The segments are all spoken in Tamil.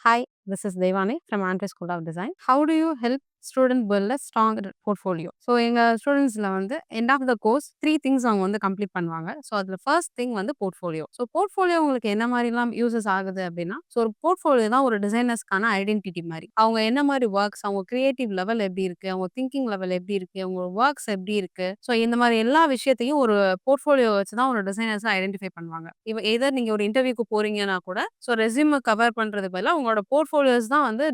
Hi, this is Devani from Andhra School of Design. How do you help student build a strong portfolio? So எங்கள் ஸ்டூடெண்ட்ஸில் வந்து end of the course 3 things அவங்க வந்து கம்ப்ளீட் பண்ணுவாங்க. ஸோ அதில் ஃபர்ஸ்ட் திங் வந்து போர்ட்ஃபோலியோ. ஸோ போர்ட்ஃபோலியோ உங்களுக்கு என்ன மாதிரிலாம் யூசஸ் ஆகுது அப்படின்னா, ஸோ ஒரு போர்ட்ஃபோலியோ தான் ஒரு டிசைனர்ஸ்க்கான ஐடென்டிட்டி மாதிரி. அவங்க என்ன மாதிரி ஒர்க்ஸ், அவங்க கிரியேட்டிவ் லெவல் எப்படி இருக்கு, அவங்க திங்கிங் லெவல் எப்படி இருக்கு, அவங்க ஒர்க்ஸ் எப்படி இருக்கு, ஸோ இந்த மாதிரி எல்லா விஷயத்தையும் ஒரு போர்ட்ஃபோலியோ வச்சு தான் ஒரு டிசைனர்ஸ் ஐடென்டிஃபை பண்ணுவாங்க. எதர் நீங்க ஒரு இன்டர்வியூக்கு போறீங்கன்னா கூட, ஸோ ரெஸ்யூம் கவர் பண்றதுக்கு பதிலா உங்களோட போர்ட்ஃபோலியோஸ் தான் வந்து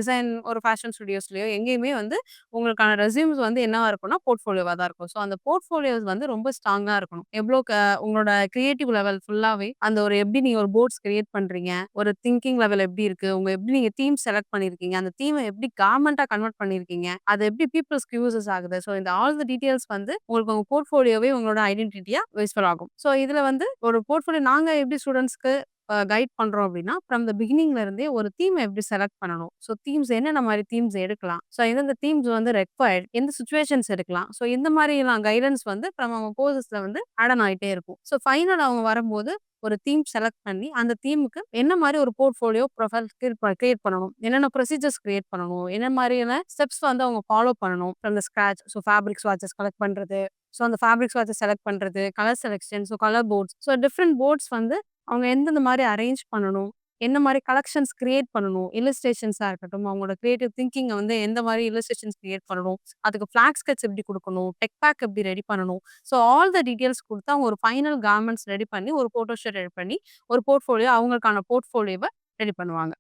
டிசைன் ஒரு ஃபேஷன் ஸ்டுடியோஸ்லயோ எங்கேயுமே வந்து உங்களுக்கான ரெஸ்யூம்ஸ் வந்து என்னவா இருக்கும்னா, போர்ட்ஃபோலியோவா தான் இருக்கும். ஸோ அந்த போர்ட்ஃபோலியோஸ் வந்து ரொம்ப ஸ்ட்ராங்கா இருக்கணும். எவ்ளோ உங்களோட கிரியேட்டிவ் லெவல் ஃபுல்லாவே அந்த ஒரு எப்படி நீங்க ஒரு போர்ட்ஸ் கிரியேட் பண்றீங்க, ஒரு திங்கிங் லெவல் எப்படி இருக்கு, எப்படி நீங்க தீம் செலக்ட் பண்ணியிருக்கீங்க, அந்த தீம எப்படி கார்மெண்ட்டா கன்வெர்ட் பண்ணியிருக்கீங்க, அது எப்படி பீப்பிள்ஸ்க்கு யூசஸ் ஆகுது. ஸோ இந்த ஆல் த டீட்டெயில்ஸ் வந்து உங்களுக்கு உங்க போர்ட்ஃபோலியோவே உங்களோட ஐடென்டிட்டியா விஸ்வல் ஆகும். ஸோ இதுல வந்து ஒரு போர்ட்ஃபோலியோ நாங்க எப்படி ஸ்டூடண்ட்ஸ்க்கு கைட் பண்றோம் அப்படின்னா, ஃப்ரம் த பிகினிங்ல இருந்தே ஒரு தீம் எப்படி செலக்ட் பண்ணணும். ஸோ தீம்ஸ் என்னென்ன மாரி தீம்ஸ் எடுக்கலாம். ஸோ எந்தெந்த தீம்ஸ் வந்து ரெக்வயர்ட், எந்த சிச்சுவேஷன்ஸ் எடுக்கலாம். ஸோ இந்த மாரிலாம் கைடன்ஸ் வந்து ஃப்ரம் அவங்க கோர்சஸ்ல வந்து ஆட் ஆன் ஆயிட்டே இருக்கும். ஸோ ஃபைனல் அவங்க வரும்போது ஒரு தீம் செலக்ட் பண்ணி, அந்த தீமுக்கு என்ன மாரி ஒரு போர்ட்ஃபோலியோ ப்ரொஃபைல் கிரியேட் பண்ணணும். என்னென்ன ப்ரொசீஜர்ஸ் கிரியேட் பண்ணணும். என்ன மாரியான ஸ்டெப்ஸ் வந்து அவங்க ஃபாலோ பண்ணணும் from the scratch. So fabric ஸ்வாட்சஸ் கலெக்ட் பண்றது. ஸோ அந்த ஃபேப்ரிக் ஸ்வாட்சஸ் செலக்ட் பண்றது, colour selection, so colour boards. So different boards வந்து அவங்க எந்தெந்த மாரி அரேஞ்ச் பண்ணணும். என்ன மாரி கலெக்ஷன்ஸ் கிரியேட் பண்ணணும். இல்லஸ்ட்ரேஷன்ஸா இருக்கட்டும், அவங்களோட கிரியேட்டிவ் திங்கிங்க வந்து எந்த மாரி இல்லஸ்ட்ரேஷன்ஸ் கிரியேட் பண்ணணும். அதுக்கு ஃபிளாக் ஸ்கெட்ச் எப்படி குடுக்கணும். டெக் பேக் எப்படி ரெடி பண்ணணும். ஸோ ஆல் த டீட்டெயில்ஸ் குடுத்து அவங்க ஒரு ஃபைனல் கார்மெண்ட்ஸ் ரெடி பண்ணி, ஒரு ஃபோட்டோ ஷூட் ரெடி பண்ணி, ஒரு போர்ட்ஃபோலியோ அவங்களுக்கான போர்ட்ஃபோலியோவ ரெடி பண்ணுவாங்க.